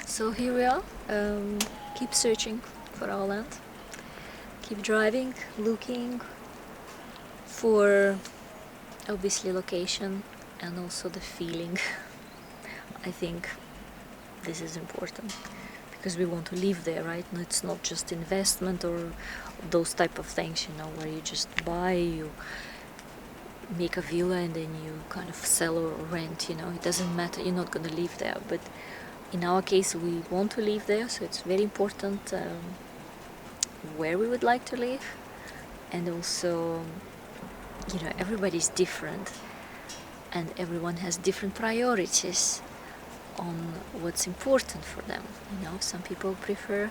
So here we are, keep searching for our land, keep driving, looking for obviously location and also the feeling. I think this is important because we want to live there, right? No, it's not just investment or those type of things, where you just buy, you make a villa and then you kind of sell or rent, it doesn't matter, you're not going to live there. But in our case, we want to live there, so it's very important where we would like to live. And also, everybody's different and everyone has different priorities on what's important for them. Some people prefer,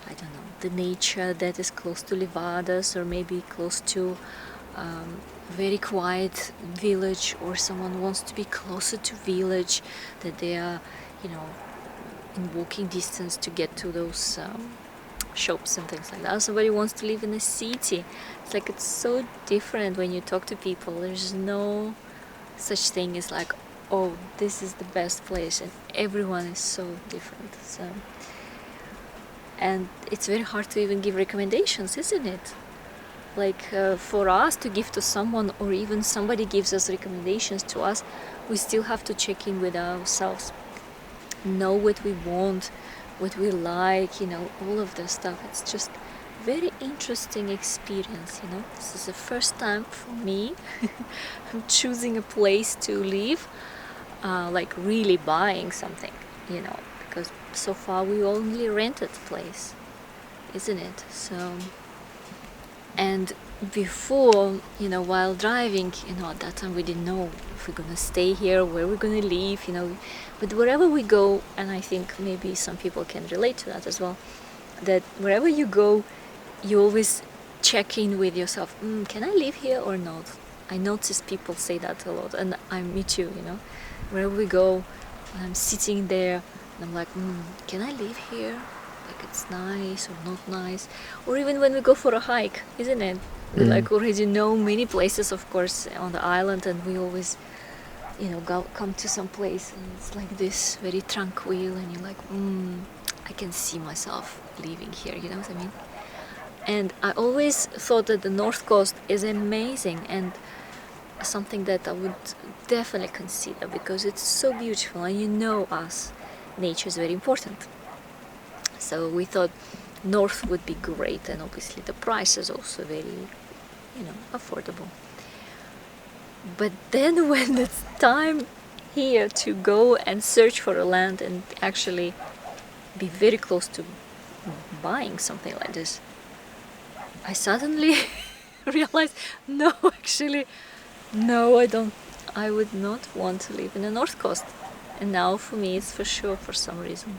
I don't know, the nature that is close to Levadas or maybe close to very quiet village, or someone wants to be closer to village, that they are, in walking distance to get to those shops and things like that. Somebody wants to live in a city. It's so different when you talk to people. There's no such thing as like, oh, this is the best place, and everyone is so different. And it's very hard to even give recommendations, isn't it? For us to give to someone, or even somebody gives us recommendations to us, we still have to check in with ourselves, know what we want, what we like, all of this stuff. It's just very interesting experience, This is the first time for me I'm choosing a place to live, really buying something, because so far we only rented the place, isn't it? And before, while driving, at that time we didn't know if we're gonna stay here, where we're gonna live, but wherever we go, and I think maybe some people can relate to that as well, that wherever you go, you always check in with yourself, can I live here or not? I notice people say that a lot, and me too, wherever we go, I'm sitting there and I'm like, can I live here? It's nice or not nice. Or even when we go for a hike, isn't it? We already know many places, of course, on the island, and we always, come to some place and it's like this, very tranquil, and you're like, I can see myself living here, you know what I mean? And I always thought that the North Coast is amazing and something that I would definitely consider because it's so beautiful, and us, nature is very important. So we thought north would be great, and obviously the price is also very, affordable. But then when it's time here to go and search for a land and actually be very close to buying something like this, I suddenly realized, no, I would not want to live in the North Coast. And now for me it's for sure, for some reason.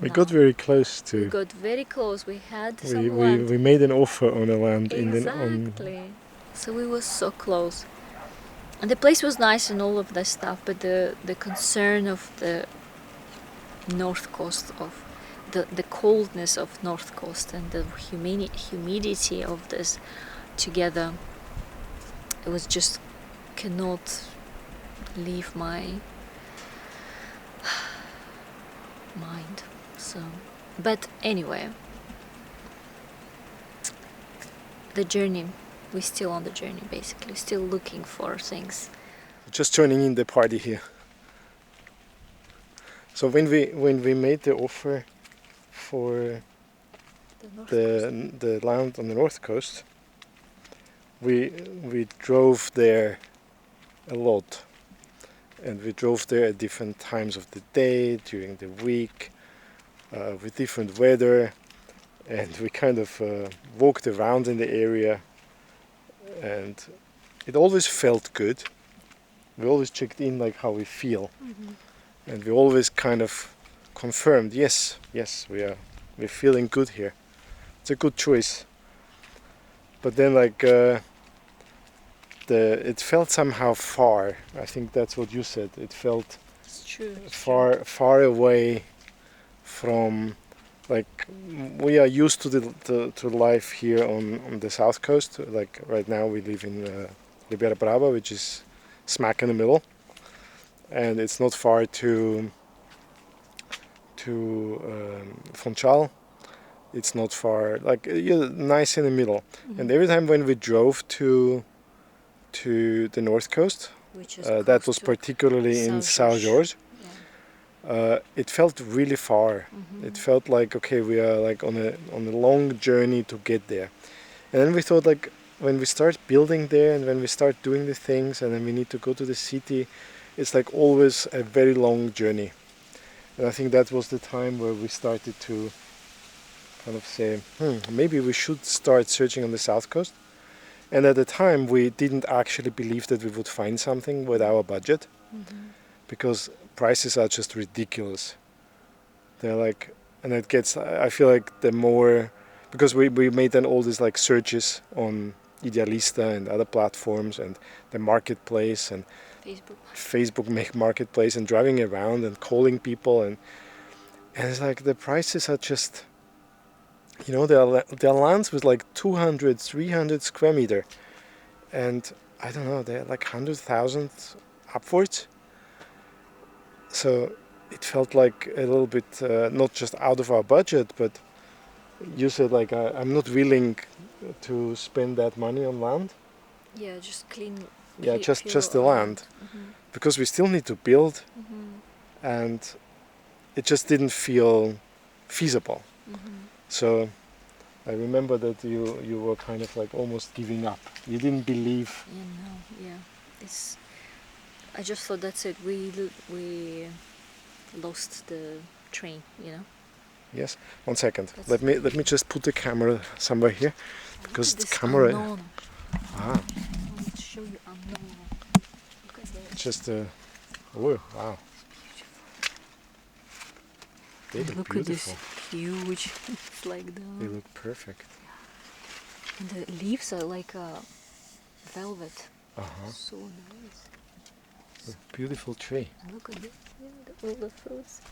We got very close to. We got very close. We had some land. We made an offer on a land. Exactly. So we were so close. And the place was nice and all of that stuff, but the concern of the North Coast, of the coldness of North Coast and the humidity of this together, it was just cannot leave my mind. But anyway, the journey, we're still on the journey, basically, still looking for things. Just joining in the party here. So when we made the offer for the land on the North Coast, we drove there a lot, and we drove there at different times of the day, during the week, with different weather, and we kind of walked around in the area, and it always felt good. We always checked in like how we feel, and we always kind of confirmed, yes, we're feeling good here. It's a good choice. But then it felt somehow far. I think that's what you said. It felt far away from, we are used to life here on the south coast. Like right now we live in Ribeira Brava, which is smack in the middle, and it's not far to Funchal. It's not far, like you're nice in the middle. And every time when we drove to the north coast, Which is that close was to particularly in South South George. George, it felt really far. It felt like, okay, we are like on a long journey to get there. And then we thought, like, when we start building there and when we start doing the things and then we need to go to the city, it's like always a very long journey. And I think that was the time where we started to kind of say, maybe we should start searching on the south coast. And at the time, we didn't actually believe that we would find something with our budget, because prices are just ridiculous. They're like, and it gets, I feel like the more, because we made then all these like searches on Idealista and other platforms and the marketplace and Facebook make marketplace and driving around and calling people and it's like the prices are just, you know, there are lands with like 200, 300 square meter and I don't know, they're like 100,000 upwards. So it felt like a little bit not just out of our budget, but you said like I'm not willing to spend that money on land. Yeah, just clean. Yeah, just the land, because we still need to build, and it just didn't feel feasible. So I remember that you were kind of like almost giving up. You didn't believe. I just thought that's it. We lost the train, you know. Yes. 1 second. Let me just put the camera somewhere here, because the camera. Unknown. Ah. Let's show you unknown. Look at that. Just oh wow. They look beautiful. At this huge. It's like the. They look perfect. And the leaves are like velvet. So nice. A beautiful tree. And look at this. All the fruits.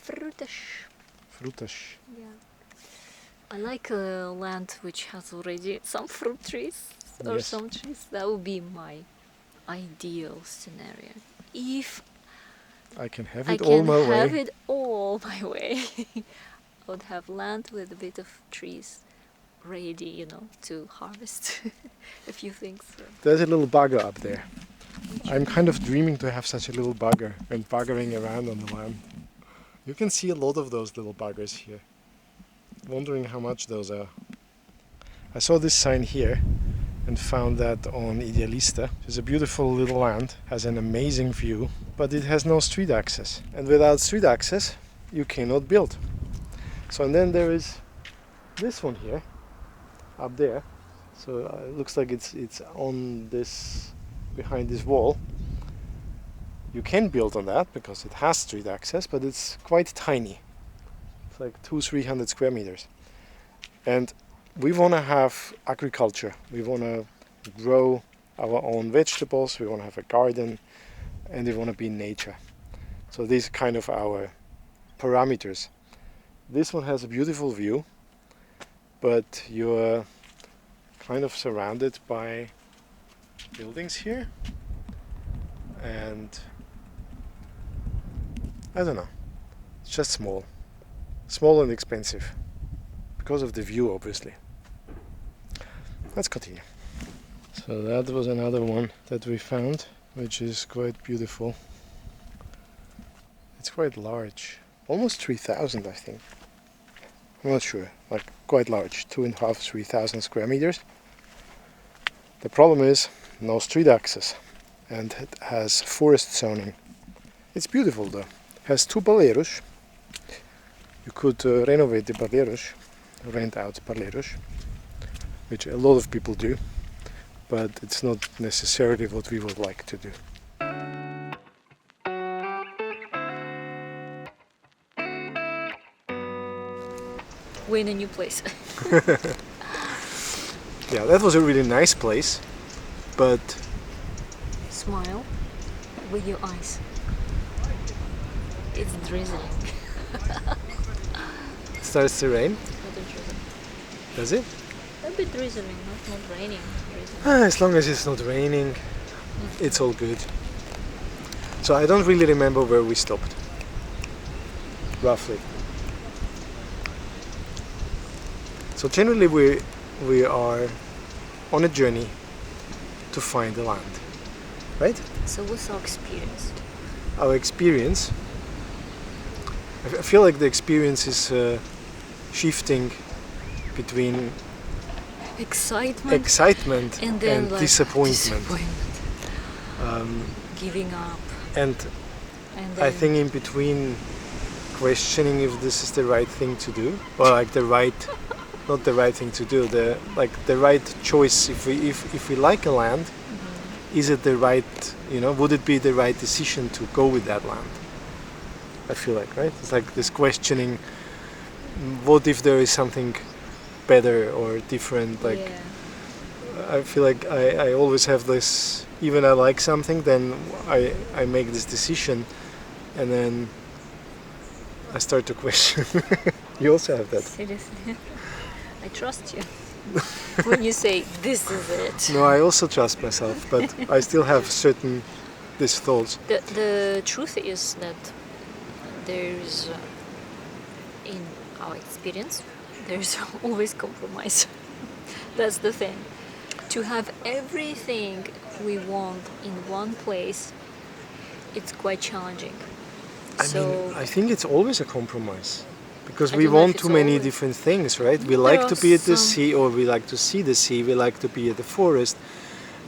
Fruitash. Yeah. I like a land which has already some fruit trees or some trees. That would be my ideal scenario. If I can have I it all my way. can have it all my way, I would have land with a bit of trees ready, you know, to harvest a few things. There's a little bugger up there. I'm kind of dreaming to have such a little bugger and buggering around on the land. You can see a lot of those little buggers here. Wondering how much those are. I saw this sign here and found that on Idealista. It's a beautiful little land, has an amazing view, but it has no street access. And without street access, you cannot build. So and then there is this one here, up there. So it looks like it's on this, behind this wall. You can build on that because it has street access, but it's quite tiny. It's like 200-300 square meters. And we want to have agriculture. We want to grow our own vegetables. We want to have a garden, and we want to be in nature. So these are kind of our parameters. This one has a beautiful view, but you're kind of surrounded by buildings here, and I don't know, it's just small and expensive because of the view, obviously. Let's continue. So that was another one that we found, which is quite beautiful. It's quite large, almost 3,000 I think. I'm not sure, like quite large, 2,500, 3,000 square meters. The problem is no street access, and it has forest zoning. It's beautiful though. It has 2 paleiros. You could renovate the paleiros, rent out paleiros, which a lot of people do, but it's not necessarily what we would like to do. We're in a new place. Yeah, that was a really nice place, but... Smile with your eyes. It's drizzling. It starts to rain? Not drizzling. Does it? A bit drizzling, not raining. Drizzling. As long as it's not raining, it's all good. So I don't really remember where we stopped, roughly. So generally we are on a journey to find the land, right? So what's our experience? Our experience, I feel like the experience is shifting between excitement and then like disappointment. Giving up. And then I think in between questioning if this is the right thing to do, or like the right, not the right thing to do, the right choice. If we like a land, is it the right, would it be the right decision to go with that land? I feel like, right? It's like this questioning, what if there is something better or different? Like, I feel like I always have this, even I like something, then I make this decision, and then I start to question. You also have that. Seriously, I trust you. When you say this is it. No, I also trust myself, but I still have certain these thoughts. The truth is that there's, in our experience, there's always compromise. That's the thing. To have everything we want in one place, it's quite challenging. I mean, I think it's always a compromise. Because I we don't know if want it's too many always. different things, right? We There like are to be at the some- sea, or we like to see the sea, we like to be at the forest,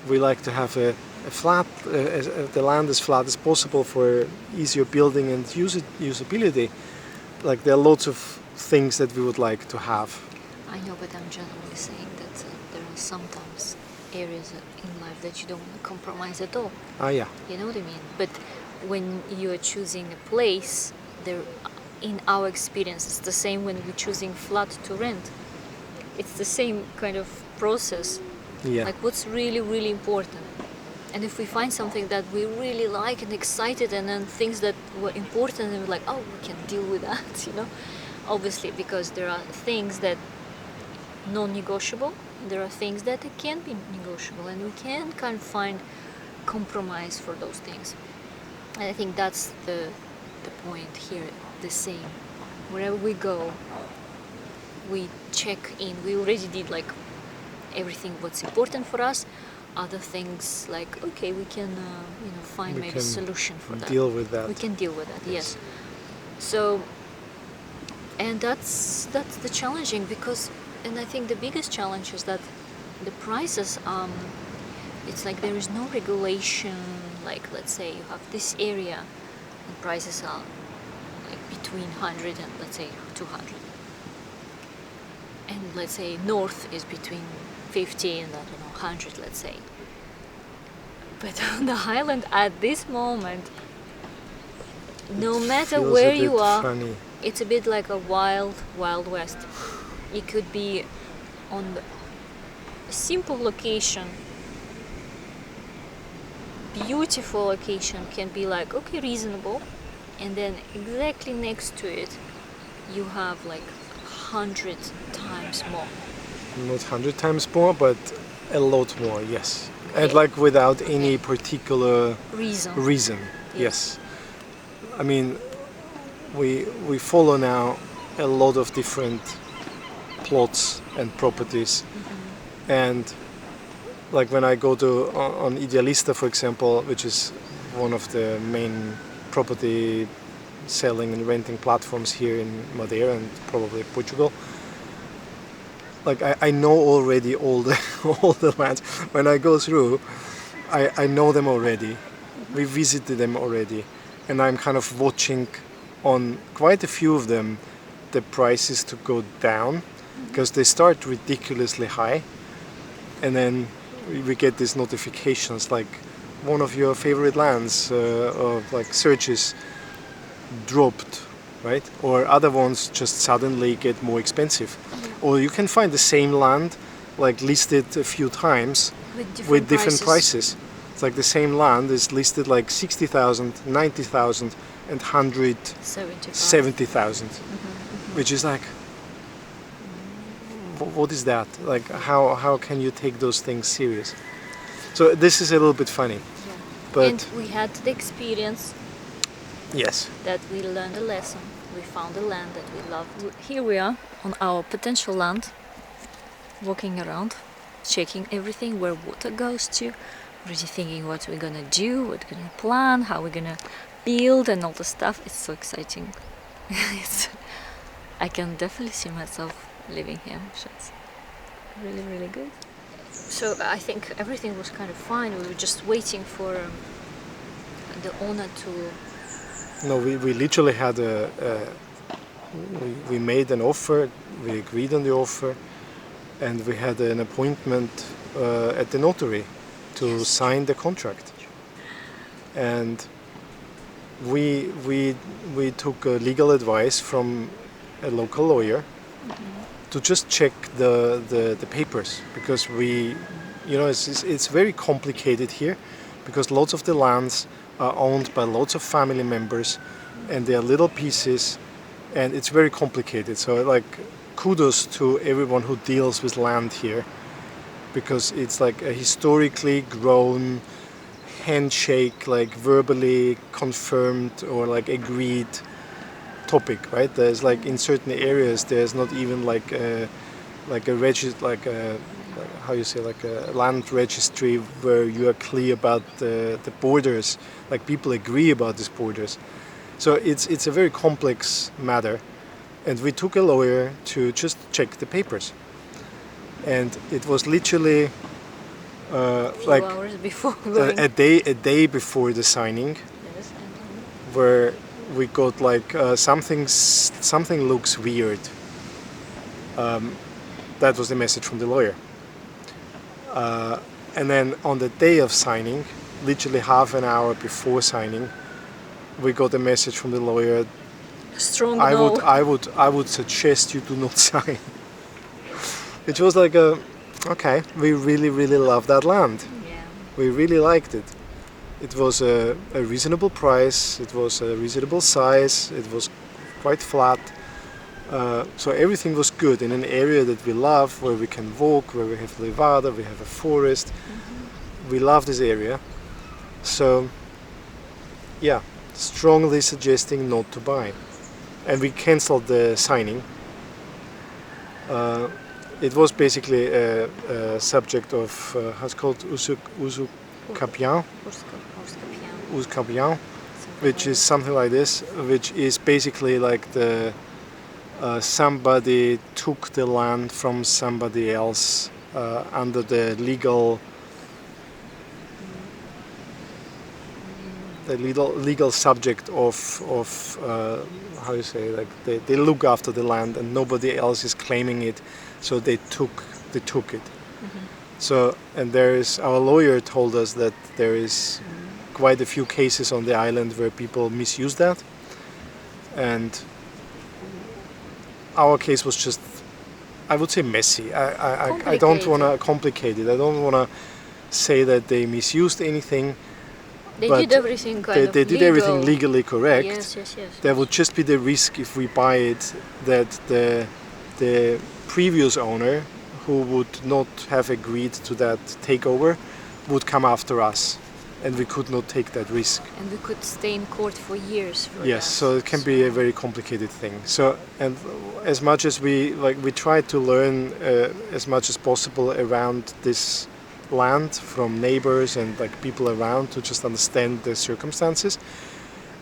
we like to have a flat, the land as flat as possible for easier building and usability. Like there are lots of things that we would like to have. I know, but I'm generally saying that there are sometimes areas in life that you don't want to compromise at all. Yeah. You know what I mean? But when you are choosing a place, there, in our experience, it's the same when we're choosing flat to rent. It's the same kind of process. Yeah. Like what's really, really important. And if we find something that we really like and excited, and then things that were important, and we're like, oh, we can deal with that, Obviously, because there are things that non-negotiable, there are things that can be negotiable, and we can kind of find compromise for those things. And I think that's the point here, the same. Wherever we go, we check in. We already did like everything what's important for us. Other things like, okay, we can find We maybe can a solution for that. deal with that. We can deal with that, yes. So, and that's the challenging, because, and I think the biggest challenge is that the prices, it's like there is no regulation. Like, let's say you have this area and prices are like between 100 and let's say 200. And let's say north is between 50 and 100, let's say. But on the highland at this moment, no matter Feels where a bit you are, funny. it's a bit like a wild west. It could be on a simple location, beautiful location, can be like, okay, reasonable, and then exactly next to it you have like 100 times more. Not 100 times more, but a lot more, yes. And Okay. like without any particular Reason. yes. I mean, we follow now a lot of different plots and properties, and like when I go to on Idealista, for example, which is one of the main property selling and renting platforms here in Madeira and probably Portugal. Like I know already all the lands. When I go through, I know them already. We visited them already, and I'm kind of watching on quite a few of them the prices to go down, because they start ridiculously high, and then we get these notifications like one of your favorite lands of like searches dropped, right? Or other ones just suddenly get more expensive. Or you can find the same land like listed a few times with different prices. It's like the same land is listed like 60,000, 90,000 and 170,000, which is like, what is that? Like how can you take those things serious? So this is a little bit funny. But and we had the experience yes, that we learned a lesson. We found a land that we love. Here we are on our potential land, walking around, checking everything, where water goes to, already thinking what we're gonna do, what we're gonna plan, how we're gonna build, and all the stuff. It's so exciting. I can definitely see myself living here, so it's really, really good. So I think everything was kind of fine. We were just waiting for the owner to. No, we literally had we made an offer, we agreed on the offer, and we had an appointment at the notary to sign the contract. And we took legal advice from a local lawyer to just check the papers, because it's very complicated here, because lots of the lands are owned by lots of family members, and they are little pieces, and it's very complicated. So like, kudos to everyone who deals with land here, because it's like a historically grown handshake, like verbally confirmed or like agreed topic, right? There's like, in certain areas there's not even like a land registry where you are clear about the borders, like people agree about these borders. So it's a very complex matter, and we took a lawyer to just check the papers, and it was literally Few hours before going. a day before the signing, Yes, where we got like something looks weird. That was the message from the lawyer. And then on the day of signing, literally half an hour before signing, we got a message from the lawyer. strong I no. would suggest you do not sign. Which was like okay, we really love that land. Yeah. We really liked it. It was a reasonable price, it was a reasonable size, it was quite flat. So everything was good in an area that we love, where we can walk, where we have levada, we have a forest. We love this area. So yeah, strongly suggesting not to buy. And we cancelled the signing. It was basically a subject of, how's it called, Uzbekistan, which is something like this, which is basically like somebody took the land from somebody else under the legal subject of how you say, like they look after the land and nobody else is claiming it, so they took it. So, and our lawyer told us that there is quite a few cases on the island where people misuse that, and our case was just, I would say, messy. I don't want to complicate it. I don't want to say that they misused anything. They but did everything they did everything legally correct. Yes. There would just be the risk, if we buy it, that the previous owner, who would not have agreed to that takeover, would come after us, and we could not take that risk. And we could stay in court for years for Yes, that. so it can be a very complicated thing. So, and as much as we tried to learn as much as possible around this land from neighbors and like people around, to just understand the circumstances.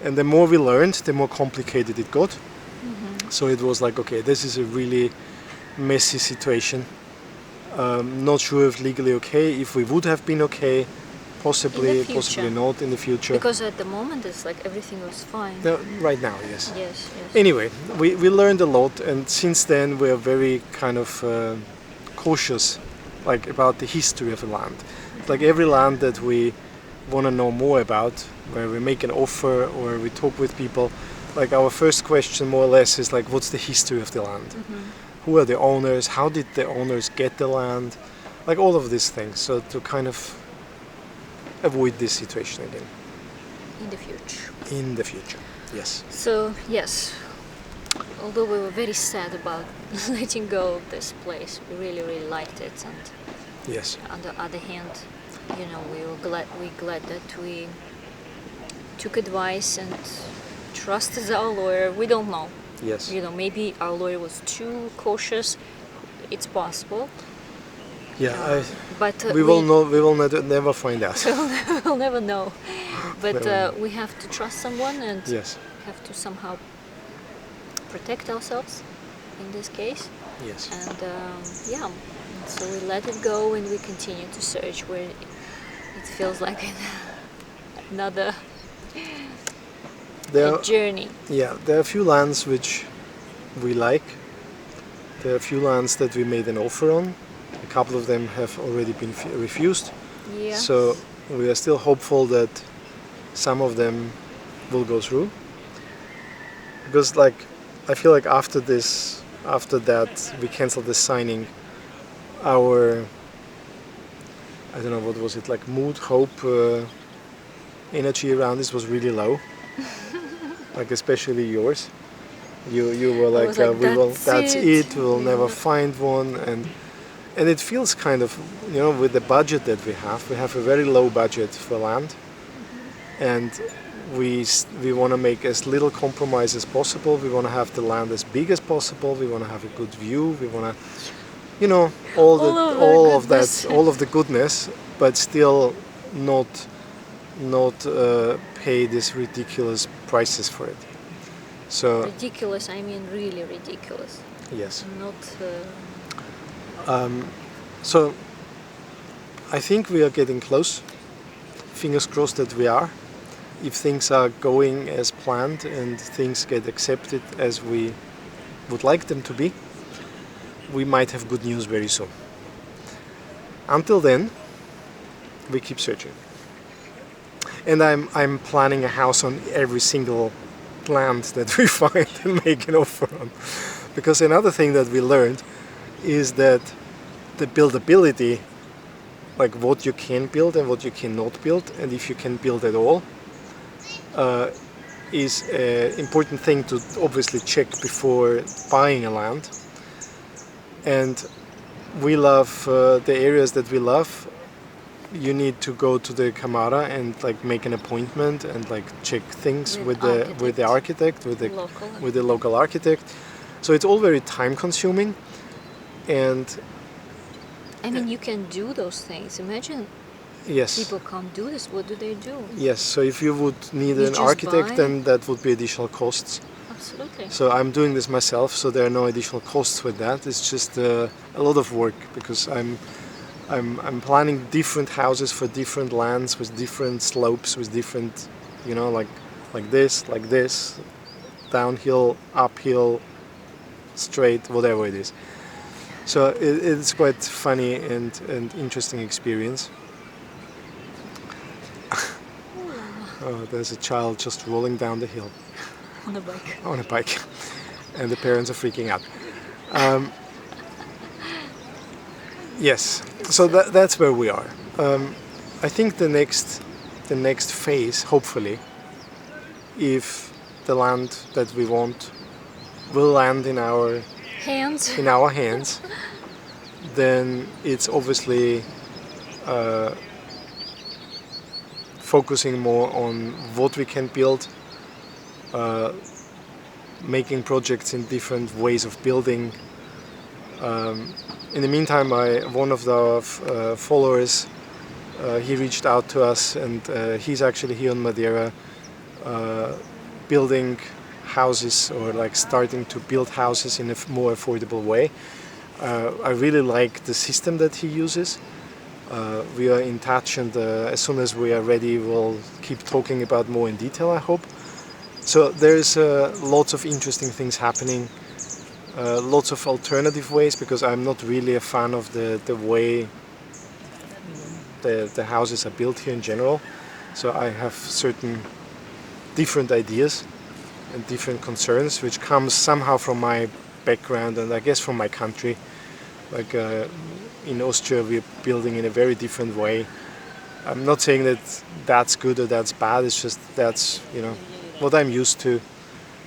And the more we learned, the more complicated it got. So it was like, okay, this is a really messy situation. Not sure if legally okay. If we would have been okay, possibly not in the future. Because at the moment it's like everything was fine. No, right now, yes. Yes. Anyway, we learned a lot, and since then we are very kind of cautious, like about the history of the land. Like every land that we want to know more about, where we make an offer or we talk with people, like our first question more or less is like, what's the history of the land? Who are the owners? How did the owners get the land? Like all of these things, so to kind of avoid this situation again. In the future, yes. So, yes, although we were very sad about letting go of this place, we really liked it. And yes, on the other hand, we were glad that we took advice and trusted our lawyer. We don't know. yes. Maybe our lawyer was too cautious. It's possible. Yeah, but we will know. We will never find out. we'll never know. But Never know. we have to trust someone and Yes. have to somehow protect ourselves in this case. Yes. And yeah, so we let it go and we continue to search where it feels like another There, journey. yeah, there are a few lands which we like. There are a few lands that we made an offer on. A couple of them have already been refused. Yeah. So we are still hopeful that some of them will go through. Because like, I feel like after that we canceled the signing, our, I don't know, what was it, like mood, hope, energy around this was really low. Like especially yours. You were like, that's it, we'll never find one, and it feels kind of, with the budget that we have a very low budget for land, and we want to make as little compromise as possible. We want to have the land as big as possible. We want to have a good view. We want to, all of the goodness, but still not pay these ridiculous prices for it. So ridiculous, I mean really ridiculous. Yes. Not. So I think we are getting close. Fingers crossed that we are. If things are going as planned and things get accepted as we would like them to be, we might have good news very soon. Until then, we keep searching. And I'm planning a house on every single land that we find and make an offer on. Because another thing that we learned is that the buildability, like what you can build and what you cannot build, and if you can build at all, is an important thing to obviously check before buying a land. And we love the areas that we love. You need to go to the Camara and like make an appointment and like check things with the architect, with the local architect. So it's all very time consuming, and I mean, you can do those things. Imagine. Yes. People can't do this. What do they do? Yes. So if you would need an architect, then that would be additional costs. Absolutely. So I'm doing this myself, so there are no additional costs with that. It's just a lot of work because I'm planning different houses for different lands with different slopes, with different, like this, downhill, uphill, straight, whatever it is. So it's quite funny and interesting experience. Oh, there's a child just rolling down the hill. On a bike. On a bike. And the parents are freaking out. Yes, so that's where we are. I think the next phase, hopefully, if the land that we want will land in our hands, then it's obviously focusing more on what we can build, making projects in different ways of building. In the meantime, one of the followers, he reached out to us, and he's actually here on Madeira, building houses or like starting to build houses in a more affordable way. I really like the system that he uses. We are in touch, and as soon as we are ready, we'll keep talking about more in detail, I hope. So there's lots of interesting things happening. Lots of alternative ways, because I'm not really a fan of the way the houses are built here in general. So I have certain different ideas and different concerns, which comes somehow from my background and I guess from my country. Like in Austria, we're building in a very different way. I'm not saying that that's good or that's bad. It's just that's what I'm used to.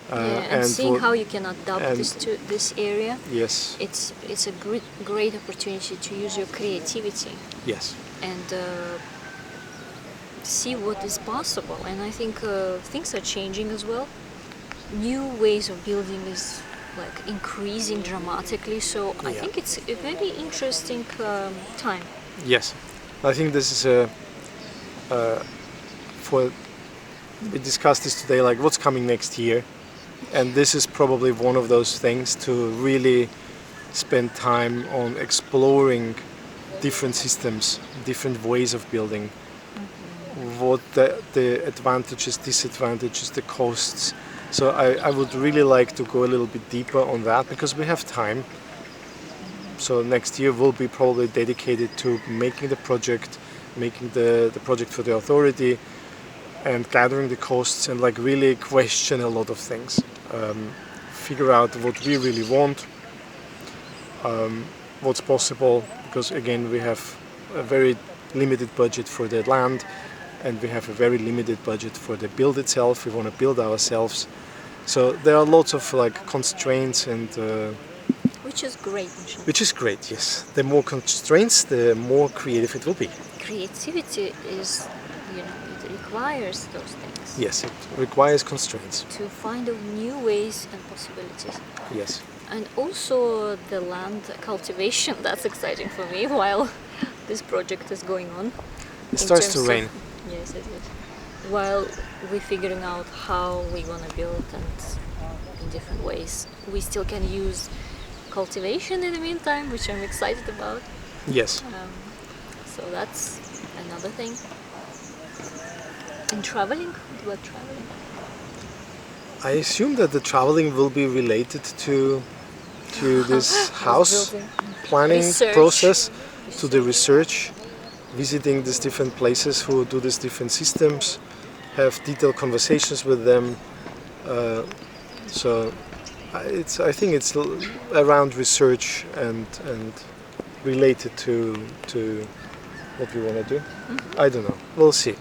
And seeing how you can adapt this to this area. Yes. It's a great opportunity to use your creativity. Yes. And see what is possible. And I think things are changing as well. New ways of building is like increasing dramatically. So I Yeah. think it's a very interesting time. Yes, I think this is for we discussed this today, like what's coming next year, and this is probably one of those things to really spend time on exploring different systems, different ways of building, what the advantages, disadvantages, the costs. So I would really like to go a little bit deeper on that because we have time. So next year will be probably dedicated to making the project, making the project for the authority, and gathering the costs and like really question a lot of things. Figure out what we really want, what's possible, because again we have a very limited budget for the land and we have a very limited budget for the build itself. We want to build ourselves. So there are lots of like constraints and Which is great. which is great, yes. The more constraints, the more creative it will be. Creativity is, it requires those things. Yes, it requires constraints. To find out new ways and possibilities. Yes. And also the land cultivation, that's exciting for me while this project is going on. It In starts to terms rain. Yes, it is. While we're figuring out how we're gonna build and in different ways. We still can use cultivation in the meantime, which I'm excited about. Yes. So that's another thing. And traveling? What about traveling? I assume that the traveling will be related to this house building. planning Research. process, to the research, visiting these different places who do these different systems, have detailed conversations with them. So I think it's around research and related to what we want to do. I don't know. We'll see.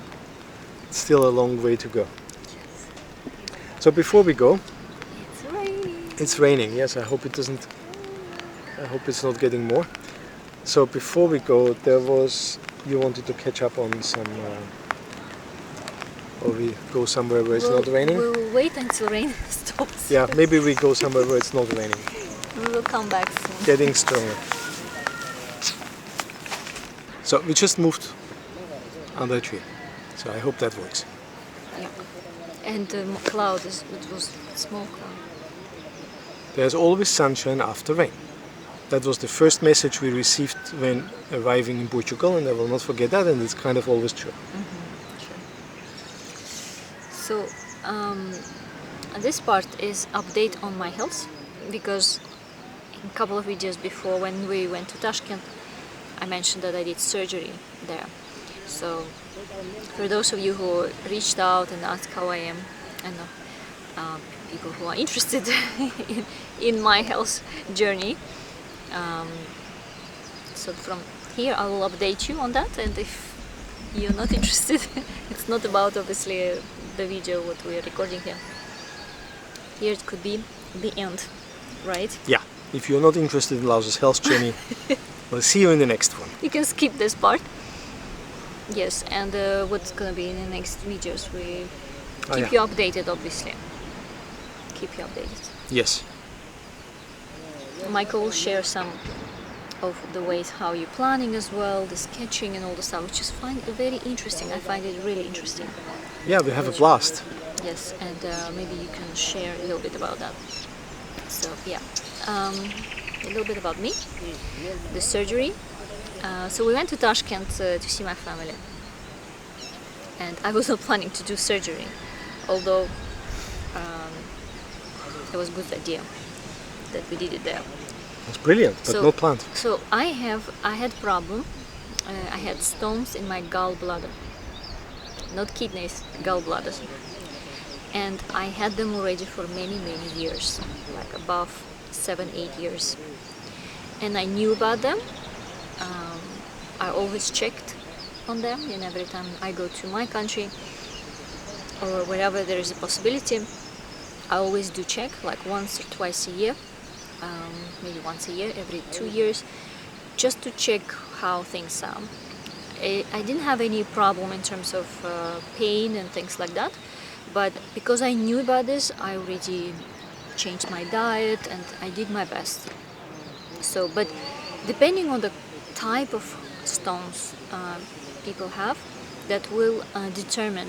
It's still a long way to go. So before we go, It's raining. it's raining. Yes, I hope it doesn't. I hope it's not getting more. So before we go, you wanted to catch up on some, or we go somewhere where it's not raining. We'll wait until rain stops. Yeah, maybe we go somewhere where it's not raining. We will come back soon. Getting stronger. So we just moved under a tree. So I hope that works. Yeah. And the cloud it was small cloud. There's always sunshine after rain. That was the first message we received when arriving in Portugal, and I will not forget that, and it's kind of always true. Sure. So this part is update on my health, because in a couple of videos before, when we went to Tashkent, I mentioned that I did surgery there. So for those of you who reached out and asked how I am, and people who are interested in my health journey, so from here I will update you on that. And if you're not interested, it's not about obviously the video what we are recording here. Here it could be the end, right? Yeah, if you're not interested in Lauza's health journey, we'll see you in the next one. You can skip this part. Yes, and what's gonna be in the next videos? We keep you updated, obviously. Keep you updated. Yes. Michael will share some of the ways how you're planning as well, the sketching and all the stuff, which is very interesting. I find it really interesting. Yeah, we have a blast. Yes, and maybe you can share a little bit about that. So yeah, a little bit about me, the surgery. So we went to Tashkent to see my family, and I was not planning to do surgery, although it was a good idea that we did it there. It's brilliant, but So- not planned. So I had problem. I had stones in my gallbladder, not kidneys, gallbladders, and I had them already for many years, like above 7-8 years, and I knew about them. I always checked on them, and every time I go to my country or wherever there is a possibility, I always do check, like once or twice a year, maybe once a year, every 2 years, just to check how things are. I didn't have any problem in terms of pain and things like that, but because I knew about this, I already changed my diet, and I did my best. So, but depending on the type of stones people have, that will determine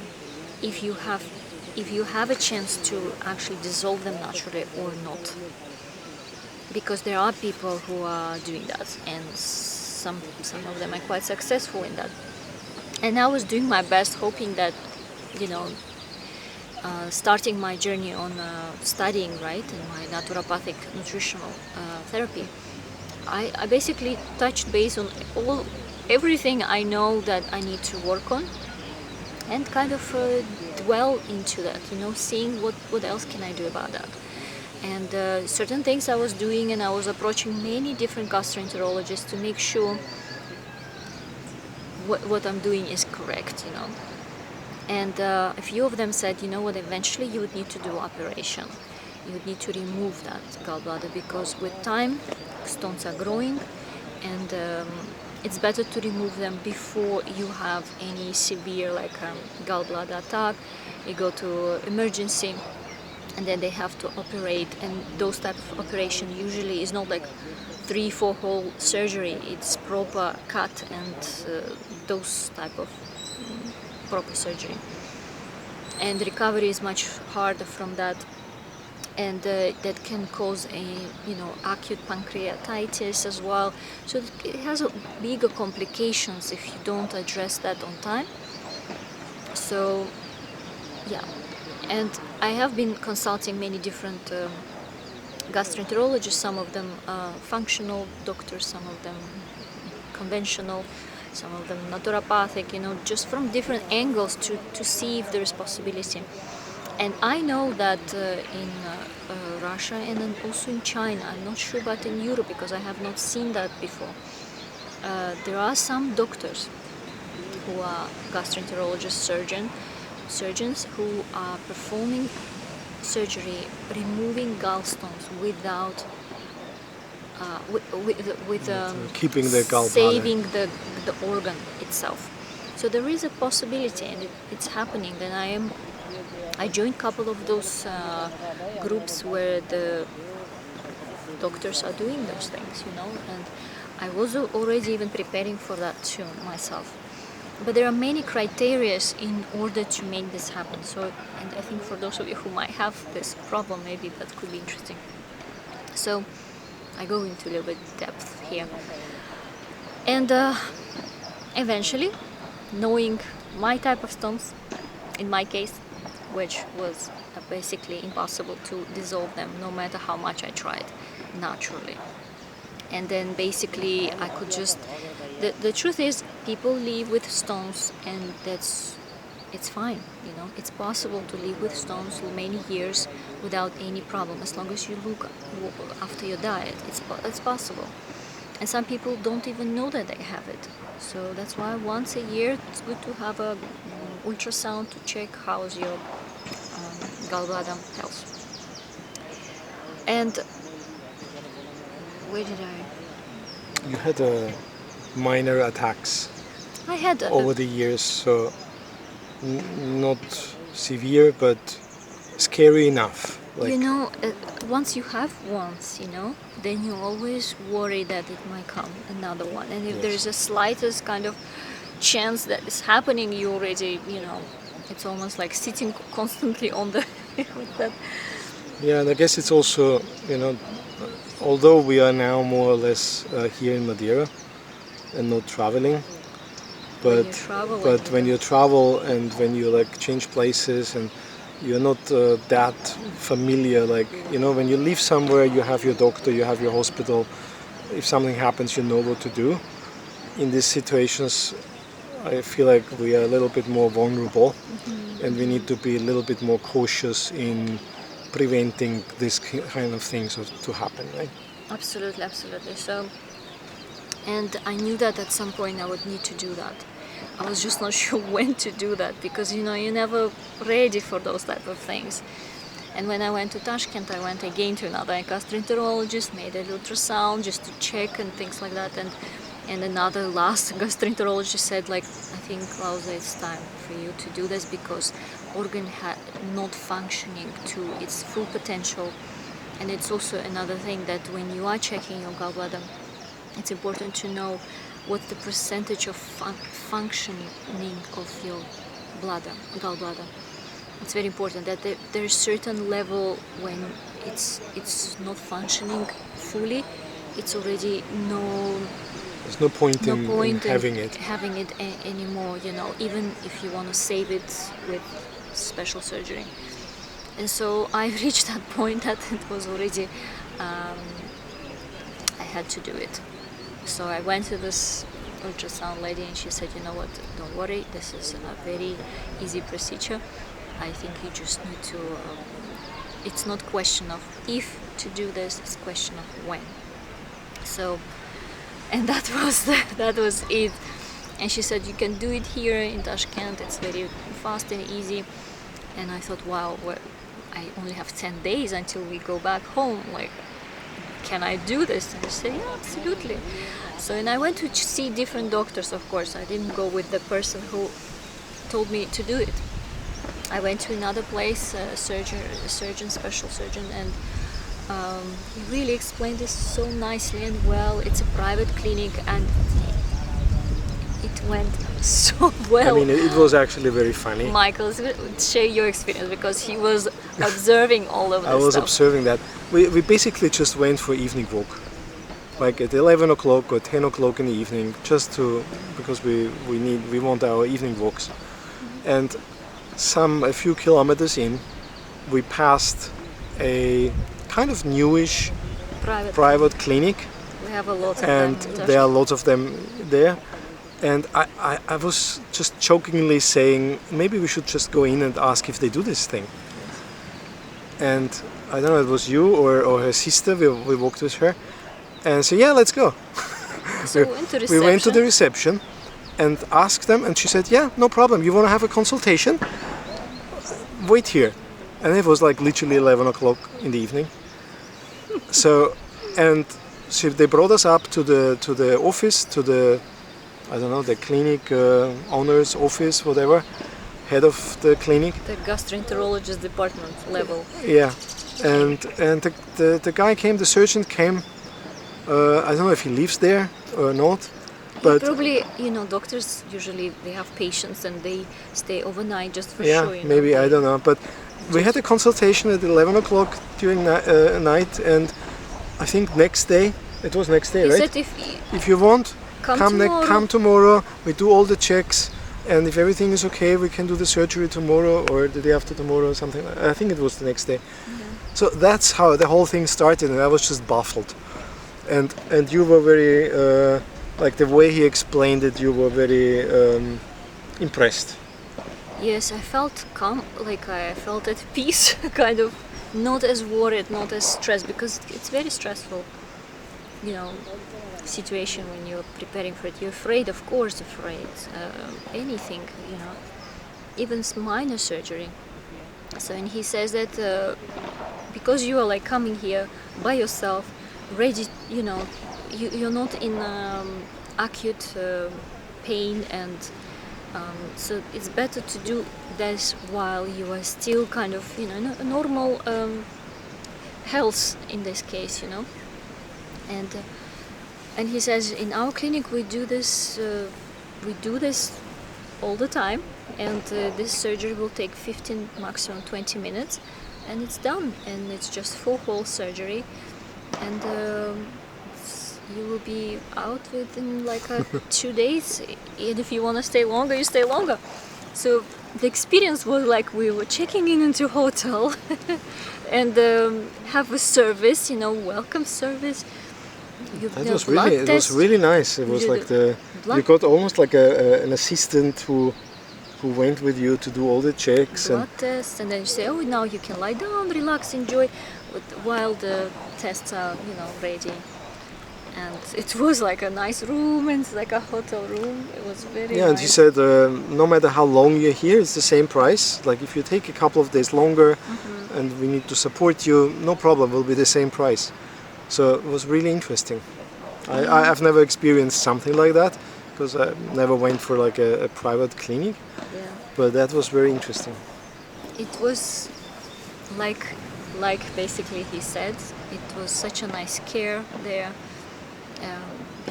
if you have a chance to actually dissolve them naturally or not. Because there are people who are doing that, and some of them are quite successful in that. And I was doing my best, hoping that, you know, starting my journey on studying, right, in my naturopathic nutritional therapy, I basically touched base on everything I know that I need to work on, and kind of dwell into that, you know, seeing what else can I do about that. And certain things I was doing, and I was approaching many different gastroenterologists to make sure what I'm doing is correct, you know. And a few of them said, you know what, eventually you would need to do operation. You would need to remove that gallbladder, because with time stones are growing, and it's better to remove them before you have any severe gallbladder attack. You go to emergency, and then they have to operate, and those type of operation usually is not like 3-4 hole surgery. It's proper cut and those type of proper surgery, and recovery is much harder from that, and that can cause a acute pancreatitis as well. So it has bigger complications if you don't address that on time. So yeah, and I have been consulting many different gastroenterologists, some of them functional doctors, some of them conventional, some of them naturopathic, just from different angles to see if there is possibility. And I know that in Russia and then also in China, I'm not sure about in Europe because I have not seen that before, there are some doctors who are gastroenterologists, surgeons who are performing surgery, removing gallstones without with keeping the gallbladder, saving the organ itself. So there is a possibility, and it's happening. Then I joined a couple of those groups where the doctors are doing those things, and I was already even preparing for that too myself. But there are many criteria in order to make this happen. So, and I think for those of you who might have this problem, maybe that could be interesting. So I go into a little bit depth here. And eventually, knowing my type of stones, in my case, which was basically impossible to dissolve them no matter how much I tried naturally. And then basically I could just, the truth is people live with stones, and it's fine, it's possible to live with stones for many years without any problem, as long as you look after your diet. It's possible. And some people don't even know that they have it. So that's why once a year it's good to have a ultrasound to check how's your gallbladder health. And where did I? You had minor attacks. I had over the years, so not severe, but scary enough. Once you have once, then you always worry that it might come another one. And if there's a slightest kind of chance that it's happening, you already, it's almost like sitting constantly on the with that. Yeah, and I guess it's also, although we are now more or less here in Madeira and not traveling, but when you travel and when you change places and you're not that familiar, when you live somewhere, you have your doctor, you have your hospital. If something happens, you know what to do. In these situations, I feel like we are a little bit more vulnerable, and we need to be a little bit more cautious in preventing this kind of things to happen, right? Absolutely. So, and I knew that at some point I would need to do that. I was just not sure when to do that, because you're never ready for those type of things. And when I went to Tashkent, I went again to another gastroenterologist, made an ultrasound just to check and things like that. And another last gastroenterologist said, I think, Lauza, it's time for you to do this because organ not functioning to its full potential. And it's also another thing that when you are checking your gallbladder, it's important to know what's the percentage of functioning of your gallbladder. It's very important that there's certain level when it's not functioning fully. It's already There's no point in having it. Anymore, even if you want to save it with special surgery. And so I reached that point that it was already, I had to do it. So I went to this ultrasound lady and she said, you know what, don't worry, this is a very easy procedure. I think you just need to, it's not question of if to do this, it's question of when. So, and that was it. And she said, you can do it here in Tashkent, it's very fast and easy. And I thought, wow, I only have 10 days until we go back home. Like, can I do this? And I said, yeah, absolutely. So, and I went to see different doctors, of course. I didn't go with the person who told me to do it. I went to another place, a surgeon, special surgeon, and he really explained this so nicely and well. It's a private clinic and it went so well. I mean, it was actually very funny. Michael, share your experience because he was observing all of this I was stuff. observing that. We basically just went for evening walk, like at 11 o'clock or 10 o'clock in the evening, because we want our evening walks. And a few kilometers in, we passed a kind of newish private clinic. We have a lot of and them. There are lots of them there. And I was just jokingly saying, maybe we should just go in and ask if they do this thing. And I don't know, it was you or her sister, we walked with her. And so, yeah, let's go. So we went to the reception and asked them, and she said, yeah, no problem, you want to have a consultation? Wait here. And it was like literally 11 o'clock in the evening. So, and they brought us up to the office, to the, I don't know, the clinic owner's office, whatever, head of the clinic. The gastroenterologist department level. Yeah, and the guy came, the surgeon came. I don't know if he lives there or not, but probably, doctors usually they have patients and they stay overnight just for yeah, sure. Maybe I don't know, but we had a consultation at 11 o'clock during night, and I think next day. It was next day, he right? Said if you want. Come tomorrow, we do all the checks, and if everything is okay, we can do the surgery tomorrow or the day after tomorrow or something. I think it was the next day. Yeah. So that's how the whole thing started, and I was just baffled. And you were very, like the way he explained it, you were very impressed. Yes, I felt calm, like I felt at peace, kind of, not as worried, not as stressed, because it's very stressful, situation when you're preparing for it. You're afraid, of course, anything, even minor surgery. So, and he says that because you are like coming here by yourself, ready, you're not in acute pain, and so it's better to do this while you are still kind of, normal health in this case, And he says, in our clinic we do this all the time, and this surgery will take 15, maximum 20 minutes, and it's done, and it's just full hole surgery, and you will be out within like 2 days, and if you want to stay longer, you stay longer. So the experience was like we were checking in into a hotel and have a service, welcome service. It was really nice. It was like you got almost like an assistant who went with you to do all the checks. Blood tests, and then you say, oh, now you can lie down, relax, enjoy, while the tests are, ready. And it was like a nice room, and it's like a hotel room. It was very nice. And he said, no matter how long you're here, it's the same price. Like if you take a couple of days longer, and we need to support you, no problem, it will be the same price. So it was really interesting. I've never experienced something like that, because I never went for like a private clinic. Yeah. But that was very interesting. It was like like basically he said, it was such a nice care there,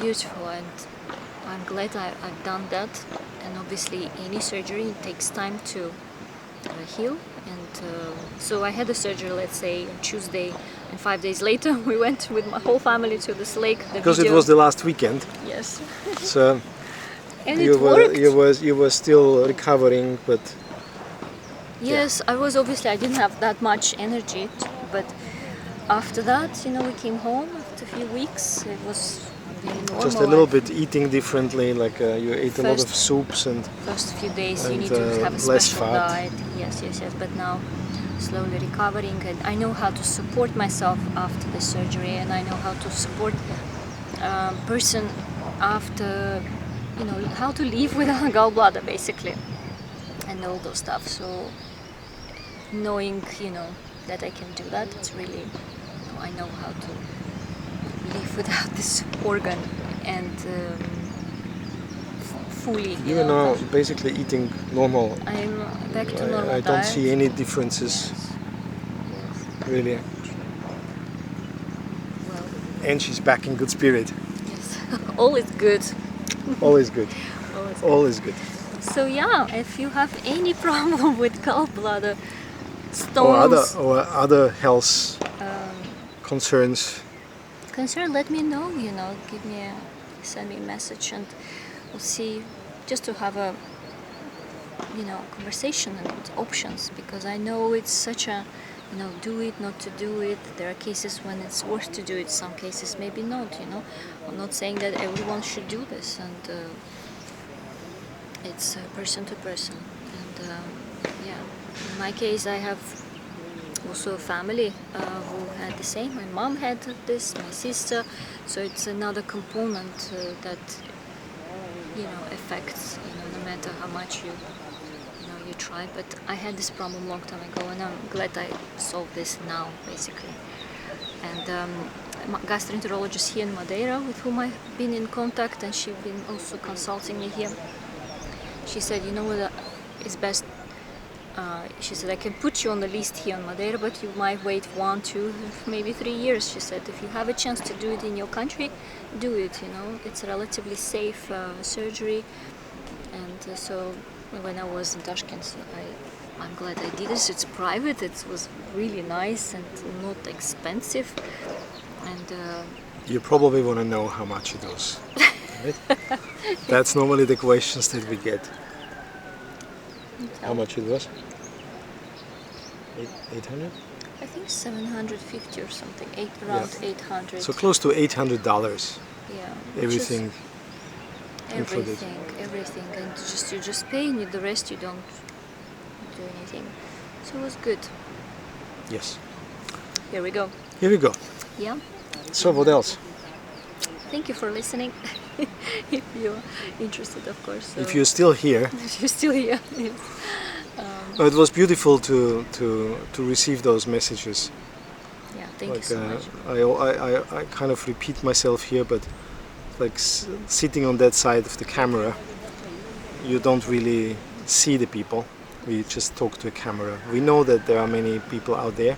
beautiful, and I'm glad I've done that. And obviously any surgery takes time to heal, and so I had the surgery, let's say, on Tuesday, and 5 days later we went with my whole family to this lake. Because it was the last weekend. Yes. So and it worked. You were still recovering, but yes, I didn't have that much energy, but after that, we came home after a few weeks. It was really normal. just a little bit eating differently, like you ate a lot of soups and first few days you and, need to have a less special fat. diet. Yes. But now slowly recovering, and I know how to support myself after the surgery, and I know how to support a person after, how to live without a gallbladder basically, and all those stuff. So knowing, that I can do that, it's really, I know how to live without this organ, and fully. you are now basically eating normal. I'm back to normal I diet. don't see any differences, Yes. really. Well, And she's back in good spirit. yes. All is good. Always good. All is Always good. So yeah, if you have any problem with gallbladder stones, Or other health concerns. let me know. Send me a message, and we'll see. Just to have a conversation and options, because I know it's such a do it, not to do it. There are cases when it's worth to do it. Some cases maybe not. I'm not saying that everyone should do this, and it's person to person. And yeah, in my case, I have also a family who had the same. My mom had this, my sister. So it's another component that affects. No matter how much you try. But I had this problem a long time ago, and I'm glad I solved this now, basically. And gastroenterologist here in Madeira, with whom I've been in contact, and she's been also consulting me here. She said, what is best. She said, I can put you on the list here in Madeira, but you might wait 1, 2, maybe 3 years. She said, if you have a chance to do it in your country, do it. It's a relatively safe surgery. And so when I was in Tashkent, I'm glad I did this. It's private. It was really nice and not expensive. And You probably want to know how much it was. Right? That's normally the questions that we get. How much it was? 800? I think 750 or something, around 800. So close to $800. Yeah. Everything included. Everything, and you just pay, and the rest you don't do anything. So it was good. Yes. Here we go. Here we go. Yeah. So what else? Thank you for listening. If you're interested, of course. So If you're still here, if you're still here. Yes. it was beautiful to receive those messages. Yeah. Thank you so much. I kind of repeat myself here, but like sitting on that side of the camera, you don't really see the people. We just talk to a camera. We know that there are many people out there.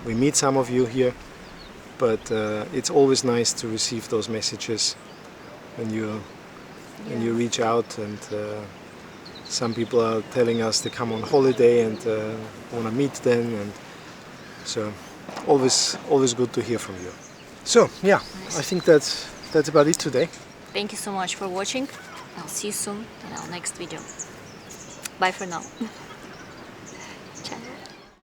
We meet some of you here, but it's always nice to receive those messages when you reach out, and some people are telling us they come on holiday and want to meet them, and so always good to hear from you. So yeah, I think that's about it today. Thank you so much for watching. I'll see you soon in our next video. Bye for now.